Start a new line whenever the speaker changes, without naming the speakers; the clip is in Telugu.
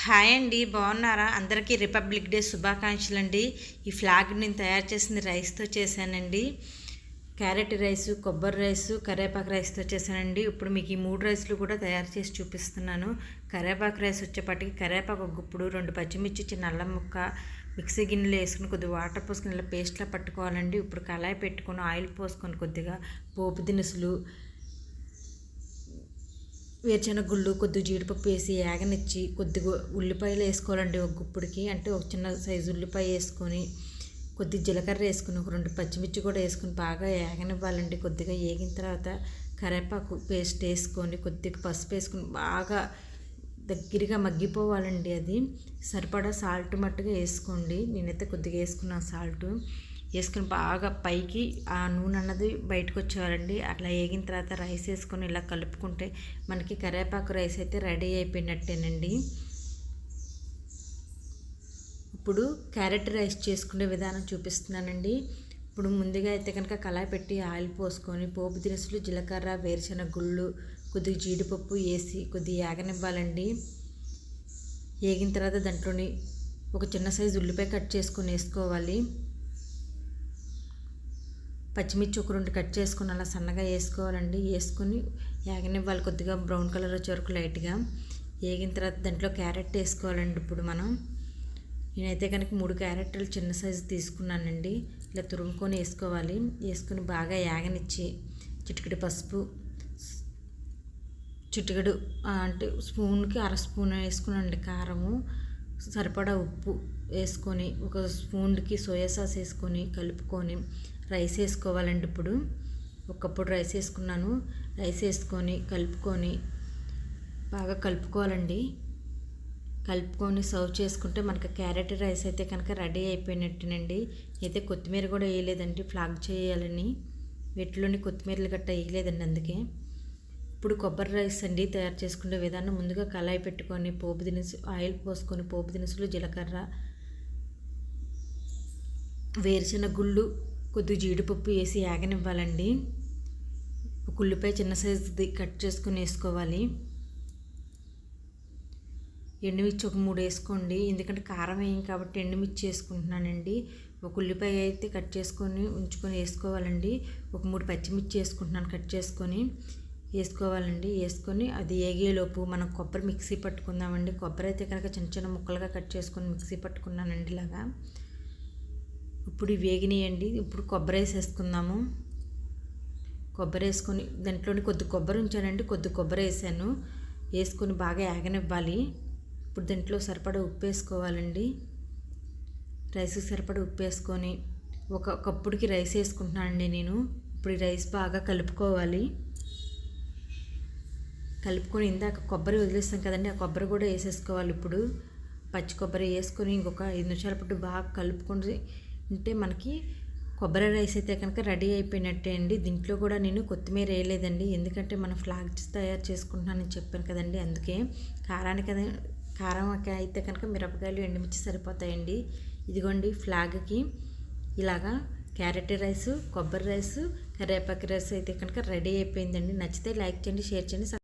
హాయ్ అండి, బాగున్నారా? అందరికీ రిపబ్లిక్ డే శుభాకాంక్షలు అండి. ఈ ఫ్లాగ్ నేను తయారు చేసింది రైస్తో చేశానండి. క్యారెట్ రైసు, కొబ్బరి రైసు, కరివేపాకు రైస్తో చేశానండి. ఇప్పుడు మీకు ఈ 3 రైస్లు కూడా తయారు చేసి చూపిస్తున్నాను. కరివేపాకు రైస్ వచ్చేపాటికి కరివేపాకు ఒక గుప్పుడు, 2 పచ్చిమిర్చి, చిన్న అల్లం ముక్క మిక్సీ గిన్నెలో వేసుకుని కొద్దిగా వాటర్ పోసుకుని ఇలా పేస్ట్లా పట్టుకోవాలండి. ఇప్పుడు కళాయి పెట్టుకొని ఆయిల్ పోసుకొని కొద్దిగా పోపు దినుసులు, వేరుశనగ గుళ్ళు, కొద్దిగా జీడిపప్పు వేసి ఏగనిచ్చి కొద్దిగా ఉల్లిపాయలు వేసుకోవాలండి. ఒక గుప్పుడికి అంటే ఒక చిన్న సైజు ఉల్లిపాయ వేసుకొని కొద్దిగా జీలకర్ర వేసుకుని ఒక 2 పచ్చిమిర్చి కూడా వేసుకుని బాగా ఏగనివ్వాలండి. కొద్దిగా ఏగిన తర్వాత కరివేపాకు పేస్ట్ వేసుకొని కొద్దిగా పసుపు వేసుకుని బాగా దగ్గరగా మగ్గిపోవాలండి. అది సరిపడా సాల్ట్ మట్టుగా వేసుకోండి. నేనైతే కొద్దిగా వేసుకున్నాను సాల్ట్. వేసుకొని బాగా పైకి ఆ నూనె అన్నది బయటకు వచ్చేవారండి. అట్లా వేగిన తర్వాత రైస్ వేసుకొని ఇలా కలుపుకుంటే మనకి కరివేపాకు రైస్ అయితే రెడీ అయిపోయినట్టేనండి. ఇప్పుడు క్యారెట్ రైస్ చేసుకునే విధానం చూపిస్తున్నానండి. ఇప్పుడు ముందుగా అయితే కనుక కళాయి పెట్టి ఆయిల్ పోసుకొని పోపు దినుసులు, జీలకర్ర, వేరుశనగ గుళ్ళు, కొద్దిగా జీడిపప్పు వేసి కొద్దిగా ఏగనివ్వాలండి. వేగిన తర్వాత దాంట్లోని ఒక చిన్న సైజు ఉల్లిపాయ కట్ చేసుకొని వేసుకోవాలి. పచ్చిమిర్చి ఒక 2 కట్ చేసుకుని అలా సన్నగా వేసుకోవాలండి. వేసుకొని ఏగనివ్వాలి కొద్దిగా బ్రౌన్ కలర్ వచ్చే వరకు లైట్గా. వేగిన తర్వాత దాంట్లో క్యారెట్ వేసుకోవాలండి. ఇప్పుడు నేనైతే కనుక 3 క్యారెట్లు చిన్న సైజు తీసుకున్నానండి. ఇలా తురుముకొని వేసుకోవాలి. వేసుకొని బాగా ఏగనిచ్చి చిటికెడు పసుపు, చిటికెడు అంటే స్పూన్కి 1/2 స్పూన్ వేసుకున్నానండి కారము, సరిపడా ఉప్పు వేసుకొని ఒక స్పూన్కి సోయా సాస్ వేసుకొని కలుపుకొని రైస్ వేసుకోవాలండి. ఇప్పుడు ఒకప్పుడు రైస్ వేసుకున్నాను. రైస్ వేసుకొని కలుపుకొని బాగా కలుపుకోవాలండి. కలుపుకొని సర్వ్ చేసుకుంటే మనకి క్యారెట్ రైస్ అయితే కనుక రెడీ అయిపోయినట్టేనండి. అయితే కొత్తిమీర కూడా వేయలేదండి, ఫ్లాగ్ చేయాలని వీటిలోని కొత్తిమీరలు గట్ట వేయలేదండి. అందుకే ఇప్పుడు కొబ్బరి రైస్ అండి తయారు చేసుకునే విధానం. ముందుగా కళాయి పెట్టుకొని పోపు దినుసు ఆయిల్ పోసుకొని పోపు దినుసులు, జీలకర్ర, వేరుశనగ గుళ్ళు, కొద్దిగా జీడిపప్పు వేసి ఏగనివ్వాలండి. ఒక ఉల్లిపాయ చిన్న సైజుది కట్ చేసుకొని వేసుకోవాలి. ఎండుమిర్చి ఒక 3 వేసుకోండి, ఎందుకంటే కారం వేయం కాబట్టి ఎండుమిర్చి వేసుకుంటున్నానండి. ఒక ఉల్లిపాయ అయితే కట్ చేసుకొని ఉంచుకొని వేసుకోవాలండి. ఒక 3 పచ్చిమిర్చి వేసుకుంటున్నాను, కట్ చేసుకొని వేసుకోవాలండి. వేసుకొని అది ఏగేలోపు మనం కొబ్బరి మిక్సీ పట్టుకుందామండి. కొబ్బరి అయితే కనుక చిన్న చిన్న ముక్కలుగా కట్ చేసుకొని మిక్సీ పట్టుకున్నానండి ఇలాగా. ఇప్పుడు వేగినాయండి. ఇప్పుడు కొబ్బరి వేసేసుకుందాము. కొబ్బరి వేసుకొని దాంట్లోని కొద్ది కొబ్బరి ఉంచానండి, కొద్ది కొబ్బరి వేసాను. వేసుకొని బాగా ఏగనివ్వాలి. ఇప్పుడు దాంట్లో సరిపడా ఉప్పు వేసుకోవాలండి. రైస్కి సరిపడా ఉప్పు వేసుకొని ఒక కప్పుడికి రైస్ వేసుకుంటున్నానండి నేను. ఇప్పుడు ఈ రైస్ బాగా కలుపుకోవాలి. కలుపుకొని ఇందాక కొబ్బరి వదిలేస్తాం కదండి, ఆ కొబ్బరి కూడా వేసేసుకోవాలి. ఇప్పుడు పచ్చి కొబ్బరి వేసుకొని ఇంకొక 5 నిమిషాల పాటు బాగా కలుపుకొని ఉంటే మనకి కొబ్బరి రైస్ అయితే కనుక రెడీ అయిపోయినట్టే అండి. దీంట్లో కూడా నేను కొత్తిమీర వేయలేదండి, ఎందుకంటే మనం ఫ్లాగ్స్ తయారు చేసుకుంటున్నానని చెప్పాను కదండి. అందుకే కారం అయితే కనుక మిరపకాయలు, ఎండుమిర్చి సరిపోతాయండి. ఇదిగోండి ఫ్లాగ్కి ఇలాగా క్యారెట్ రైసు, కొబ్బరి రైసు, కరివేపాకు రైస్ అయితే కనుక రెడీ అయిపోయిందండి. నచ్చితే లైక్ చేయండి, షేర్ చేయండి.